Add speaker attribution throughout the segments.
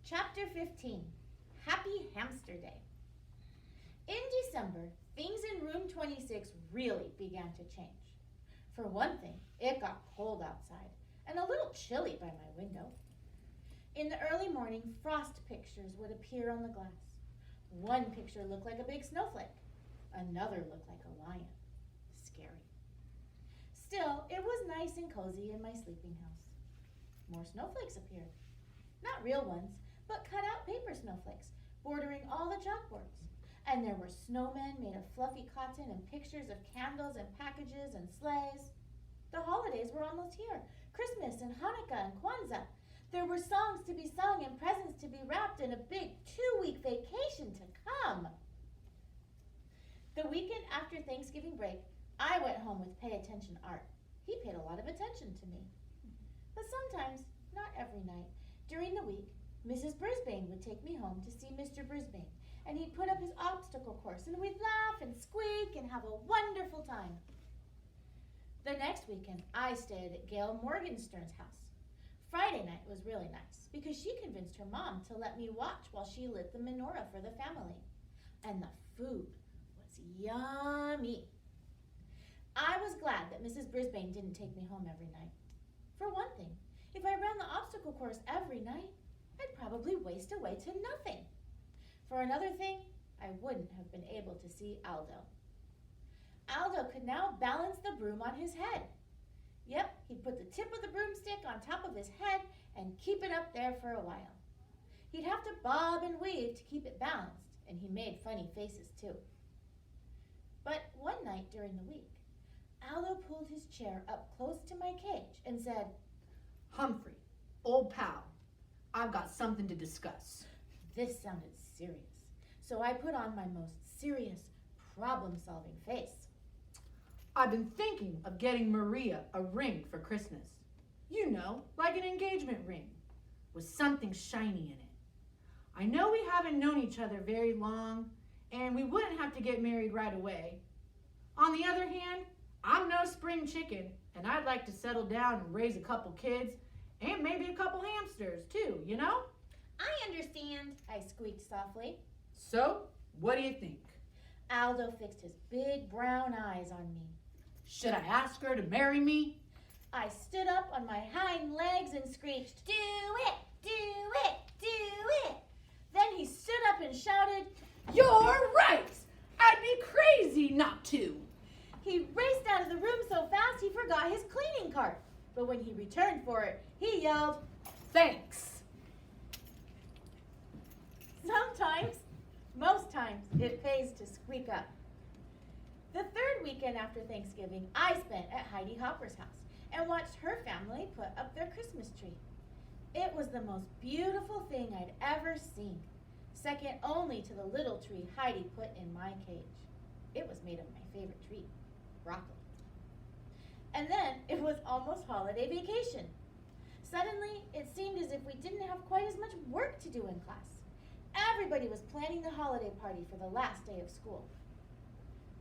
Speaker 1: Chapter 15, Happy Hamsterday. In December, things in room 26 really began to change. For one thing, it got cold outside and a little chilly by my window. In the early morning, frost pictures would appear on the glass. One picture looked like a big snowflake. Another looked like a lion. Scary. Still, it was nice and cozy in my sleeping house. More snowflakes appeared. Not real ones, but cut out paper snowflakes, bordering all the chalkboards. And there were snowmen made of fluffy cotton and pictures of candles and packages and sleighs. The holidays were almost here. Christmas and Hanukkah and Kwanzaa. There were songs to be sung and presents to be wrapped and a big 2-week vacation to come. The weekend after Thanksgiving break, I went home with Pay Attention Art. He paid a lot of attention to me. But sometimes, not every night, during the week, Mrs. Brisbane would take me home to see Mr. Brisbane, and he'd put up his obstacle course, and we'd laugh and squeak and have a wonderful time. The next weekend, I stayed at Gail Morgenstern's house. Friday night was really nice because she convinced her mom to let me watch while she lit the menorah for the family. And the food was yummy. I was glad that Mrs. Brisbane didn't take me home every night. For one thing, if I ran the obstacle course every night, I'd probably waste away to nothing. For another thing, I wouldn't have been able to see Aldo. Aldo could now balance the broom on his head. Yep, he'd put the tip of the broomstick on top of his head and keep it up there for a while. He'd have to bob and weave to keep it balanced, and he made funny faces too. But one night during the week, Aldo pulled his chair up close to my cage and said,
Speaker 2: "Humphrey, old pal, I've got something to discuss."
Speaker 1: This sounded serious, so I put on my most serious, problem-solving face.
Speaker 2: "I've been thinking of getting Maria a ring for Christmas. You know, like an engagement ring, with something shiny in it. I know we haven't known each other very long, and we wouldn't have to get married right away. On the other hand, I'm no spring chicken, and I'd like to settle down and raise a couple kids, and maybe a couple hamsters too, you know?"
Speaker 1: "I understand," I squeaked softly.
Speaker 2: "So, what do you think?"
Speaker 1: Aldo fixed his big brown eyes on me.
Speaker 2: "Should I ask her to marry me?"
Speaker 1: I stood up on my hind legs and screeched, "Do it, do it, do it." Then he stood up and shouted,
Speaker 2: "You're right! I'd be crazy not to."
Speaker 1: He raced out of the room so fast he forgot his cleaning cart. But when he returned for it, he yelled,
Speaker 2: "Thanks."
Speaker 1: Sometimes, most times, it pays to squeak up. The third weekend after Thanksgiving, I spent at Heidi Hopper's house and watched her family put up their Christmas tree. It was the most beautiful thing I'd ever seen, second only to the little tree Heidi put in my cage. It was made of my favorite tree, broccoli. And then it was almost holiday vacation. Suddenly, it seemed as if we didn't have quite as much work to do in class. Everybody was planning the holiday party for the last day of school.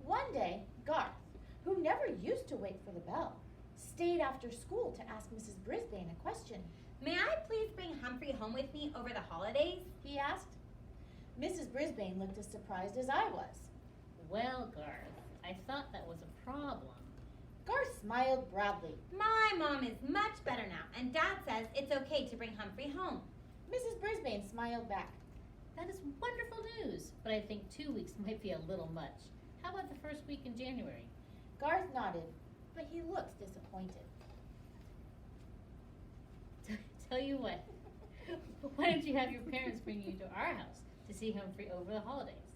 Speaker 1: One day, Garth, who never used to wait for the bell, stayed after school to ask Mrs. Brisbane a question.
Speaker 3: "May I please bring Humphrey home with me over the holidays?"
Speaker 1: he asked. Mrs. Brisbane looked as surprised as I was.
Speaker 4: "Well, Garth, I thought that was a problem."
Speaker 1: Garth smiled broadly.
Speaker 3: "My mom is much better now, and Dad says it's okay to bring Humphrey home."
Speaker 1: Mrs. Brisbane smiled back.
Speaker 4: That is wonderful news, but I think 2 weeks might be a little much. How about the first week in January?
Speaker 1: Garth nodded, but he looked disappointed.
Speaker 4: Tell you what, why don't you have your parents bring you to our house to see Humphrey over the holidays?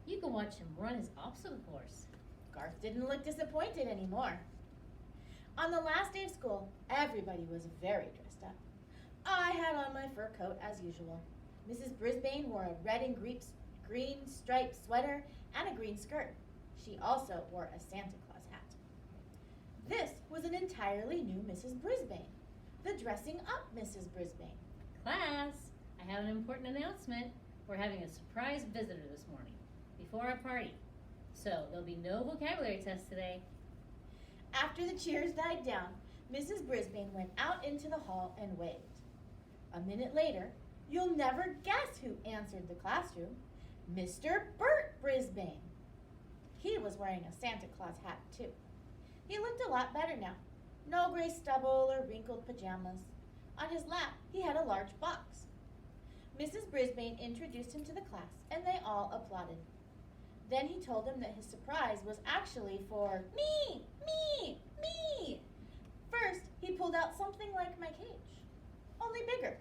Speaker 4: You can watch him run his obstacle course.
Speaker 1: Garth didn't look disappointed anymore. On the last day of school, everybody was very dressed up. I had on my fur coat as usual. Mrs. Brisbane wore a red and green striped sweater and a green skirt. She also wore a Santa Claus hat. This was an entirely new Mrs. Brisbane, the dressing up Mrs. Brisbane.
Speaker 4: Class, I have an important announcement. We're having a surprise visitor this morning, before our party. So there'll be no vocabulary test today.
Speaker 1: After the cheers died down, Mrs. Brisbane went out into the hall and waved. A minute later, You'll never guess who answered the classroom. Mr. Bert Brisbane. He was wearing a Santa Claus hat, too. He looked a lot better now. No gray stubble or wrinkled pajamas. On his lap, he had a large box. Mrs. Brisbane introduced him to the class, and they all applauded. Then he told them that his surprise was actually for me, me, me. First, he pulled out something like my cage, only bigger.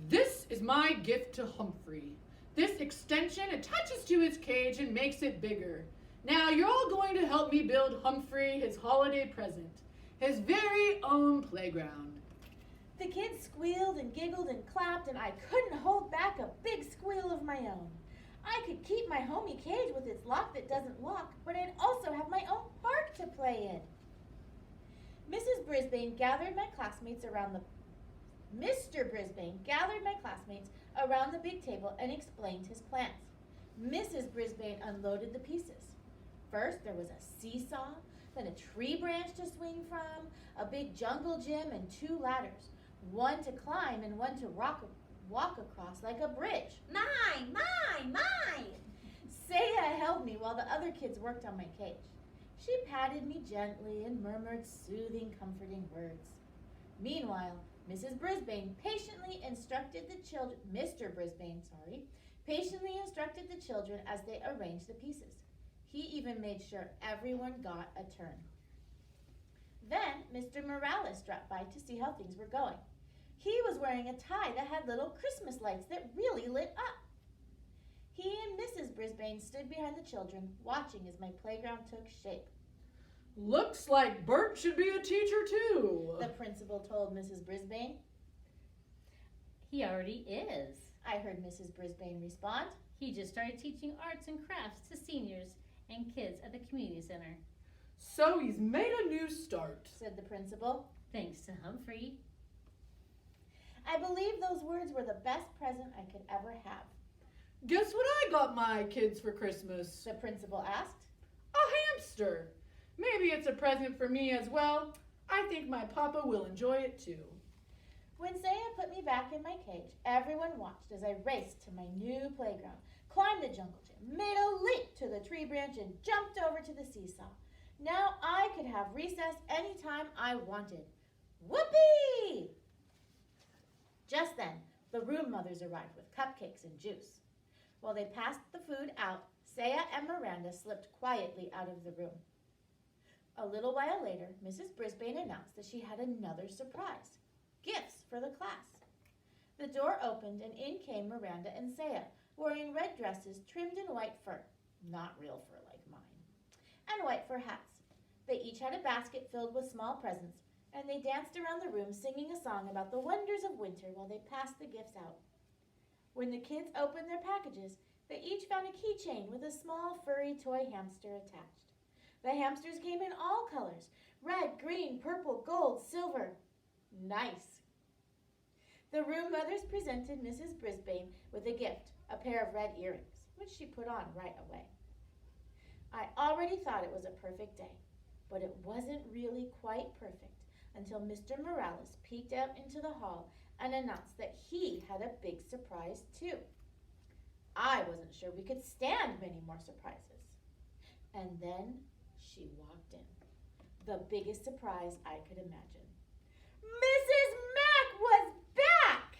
Speaker 2: This is my gift to Humphrey. This extension attaches to his cage and makes it bigger. Now you're all going to help me build Humphrey his holiday present, his very own playground.
Speaker 1: The kids squealed and giggled and clapped, and I couldn't hold back a big squeal of my own. I could keep my homey cage with its lock that doesn't lock, but I'd also have my own park to play in. Mrs. Brisbane gathered my classmates around the Mr. Brisbane gathered my classmates around the big table and explained his plans. Mrs. Brisbane unloaded the pieces. First, there was a seesaw, then a tree branch to swing from, a big jungle gym, and 2 ladders, one to climb and one to walk across like a bridge.
Speaker 3: Mine!
Speaker 1: Saya held me while the other kids worked on my cage. She patted me gently and murmured soothing, comforting words. Meanwhile, Mrs. Brisbane patiently instructed the children, Mr. Brisbane, patiently instructed the children as they arranged the pieces. He even made sure everyone got a turn. Then Mr. Morales dropped by to see how things were going. He was wearing a tie that had little Christmas lights that really lit up. He and Mrs. Brisbane stood behind the children, watching as my playground took shape.
Speaker 2: Looks like Bert should be a teacher too,
Speaker 1: The principal told Mrs. Brisbane.
Speaker 4: He already is.
Speaker 1: I heard Mrs. Brisbane respond.
Speaker 4: He just started teaching arts and crafts to seniors and kids at the community center.
Speaker 2: So he's made a new start,
Speaker 1: Said the principal.
Speaker 4: Thanks to Humphrey.
Speaker 1: I believe those words were the best present I could ever have.
Speaker 2: Guess what I got my kids for Christmas?
Speaker 1: The principal asked.
Speaker 2: A hamster. Maybe it's a present for me as well. I think my papa will enjoy it too.
Speaker 1: When Saya put me back in my cage, everyone watched as I raced to my new playground, climbed the jungle gym, made a leap to the tree branch, and jumped over to the seesaw. Now I could have recess anytime I wanted. Whoopee! Just then, the room mothers arrived with cupcakes and juice. While they passed the food out, Saya and Miranda slipped quietly out of the room. A little while later, Mrs. Brisbane announced that she had another surprise. Gifts for the class. The door opened and in came Miranda and Saya, wearing red dresses trimmed in white fur, not real fur like mine, and white fur hats. They each had a basket filled with small presents, and they danced around the room singing a song about the wonders of winter while they passed the gifts out. When the kids opened their packages, they each found a keychain with a small furry toy hamster attached. The hamsters came in all colors, red, green, purple, gold, silver. Nice. The room mothers presented Mrs. Brisbane with a gift, a pair of red earrings, which she put on right away. I already thought it was a perfect day, but it wasn't really quite perfect until Mr. Morales peeked out into the hall and announced that he had a big surprise too. I wasn't sure we could stand many more surprises. And then she walked in, the biggest surprise I could imagine. Mrs. Mack was back!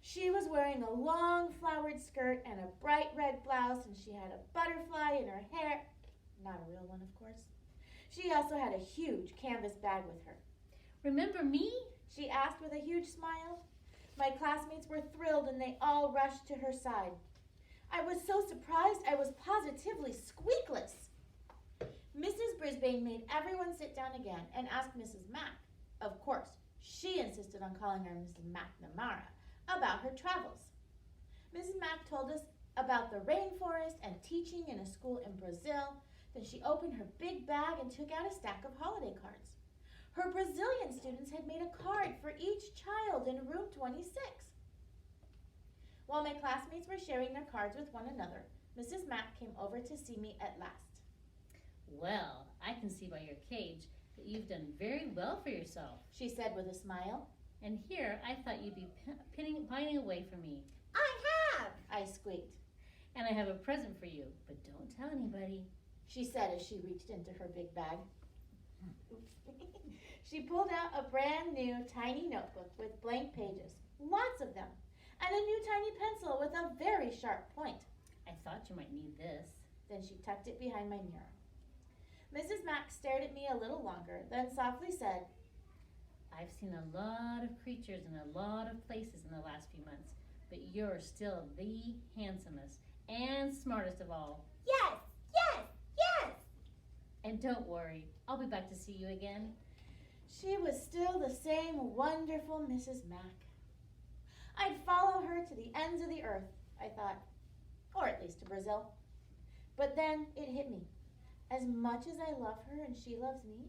Speaker 1: She was wearing a long flowered skirt and a bright red blouse, and she had a butterfly in her hair. Not a real one, of course. She also had a huge canvas bag with her.
Speaker 4: Remember me?
Speaker 1: She asked with a huge smile. My classmates were thrilled and they all rushed to her side. I was so surprised I was positively squeakless. Mrs. Brisbane made everyone sit down again and asked Mrs. Mack. Of course, she insisted on calling her Mrs. McNamara about her travels. Mrs. Mack told us about the rainforest and teaching in a school in Brazil. Then she opened her big bag and took out a stack of holiday cards. Her Brazilian students had made a card for each child in room 26. While my classmates were sharing their cards with one another, Mrs. Mack came over to see me at last.
Speaker 4: Well, I can see by your cage that you've done very well for yourself.
Speaker 1: She said with a smile.
Speaker 4: And here I thought you'd be pining away from me.
Speaker 3: I have!
Speaker 1: I squeaked.
Speaker 4: And I have a present for you, but don't tell anybody.
Speaker 1: She said as she reached into her big bag. She pulled out a brand new tiny notebook with blank pages, lots of them, and a new tiny pencil with a very sharp point.
Speaker 4: I thought you might need this.
Speaker 1: Then she tucked it behind my mirror. Mrs. Mack stared at me a little longer, then softly said,
Speaker 4: I've seen a lot of creatures in a lot of places in the last few months, but you're still the handsomest and smartest of all.
Speaker 3: Yes! Yes! Yes!
Speaker 4: And don't worry, I'll be back to see you again.
Speaker 1: She was still the same wonderful Mrs. Mack. I'd follow her to the ends of the earth, I thought, or at least to Brazil. But then it hit me. As much as I love her and she loves me,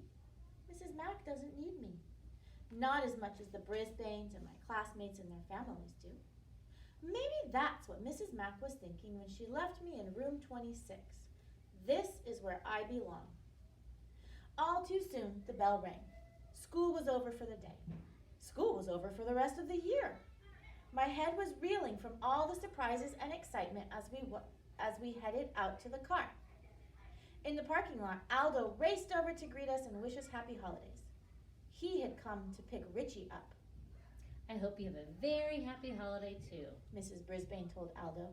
Speaker 1: Mrs. Mack doesn't need me. Not as much as the Brisbanes and my classmates and their families do. Maybe that's what Mrs. Mack was thinking when she left me in room 26. This is where I belong. All too soon, the bell rang. School was over for the day. School was over for the rest of the year. My head was reeling from all the surprises and excitement as we headed out to the car. In the parking lot, Aldo raced over to greet us and wish us happy holidays. He had come to pick Richie up.
Speaker 4: I hope you have a very happy holiday too,
Speaker 1: Mrs. Brisbane told Aldo.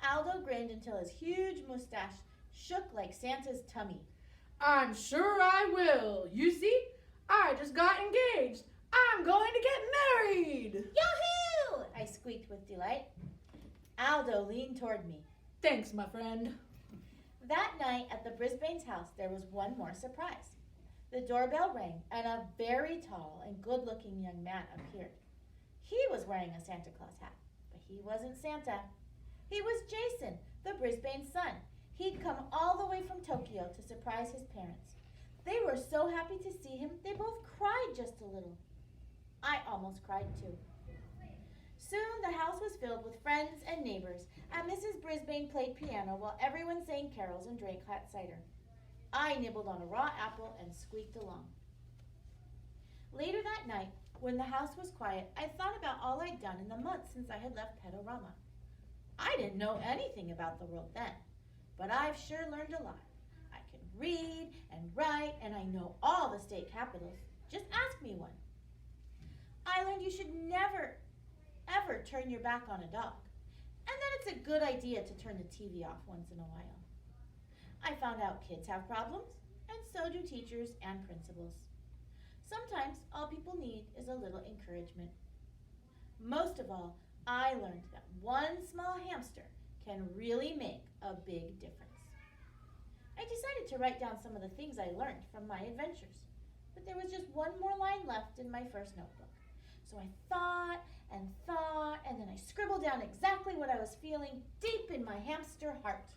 Speaker 1: Aldo grinned until his huge mustache shook like Santa's tummy.
Speaker 2: I'm sure I will. You see, I just got engaged. I'm going to get married.
Speaker 3: Yahoo!
Speaker 1: I squeaked with delight. Aldo leaned toward me.
Speaker 2: Thanks, my friend.
Speaker 1: That night at the Brisbane's house, there was one more surprise. The doorbell rang, and a very tall and good-looking young man appeared. He was wearing a Santa Claus hat, but he wasn't Santa. He was Jason, the Brisbane's son. He'd come all the way from Tokyo to surprise his parents. They were so happy to see him, they both cried just a little. I almost cried too. Soon the house was filled with friends and neighbors, and Mrs. Brisbane played piano while everyone sang carols and drank hot cider. I nibbled on a raw apple and squeaked along. Later that night, when the house was quiet, I thought about all I'd done in the months since I had left Pedorama. I didn't know anything about the world then, but I've sure learned a lot. I can read and write, and I know all the state capitals. Just ask me one. I learned you should never, ever turn your back on a dog, and that it's a good idea to turn the TV off once in a while. I found out kids have problems, and so do teachers and principals. Sometimes all people need is a little encouragement. Most of all, I learned that one small hamster can really make a big difference. I decided to write down some of the things I learned from my adventures, but there was just one more line left in my first notebook. So I thought, and then I scribbled down exactly what I was feeling deep in my hamster heart.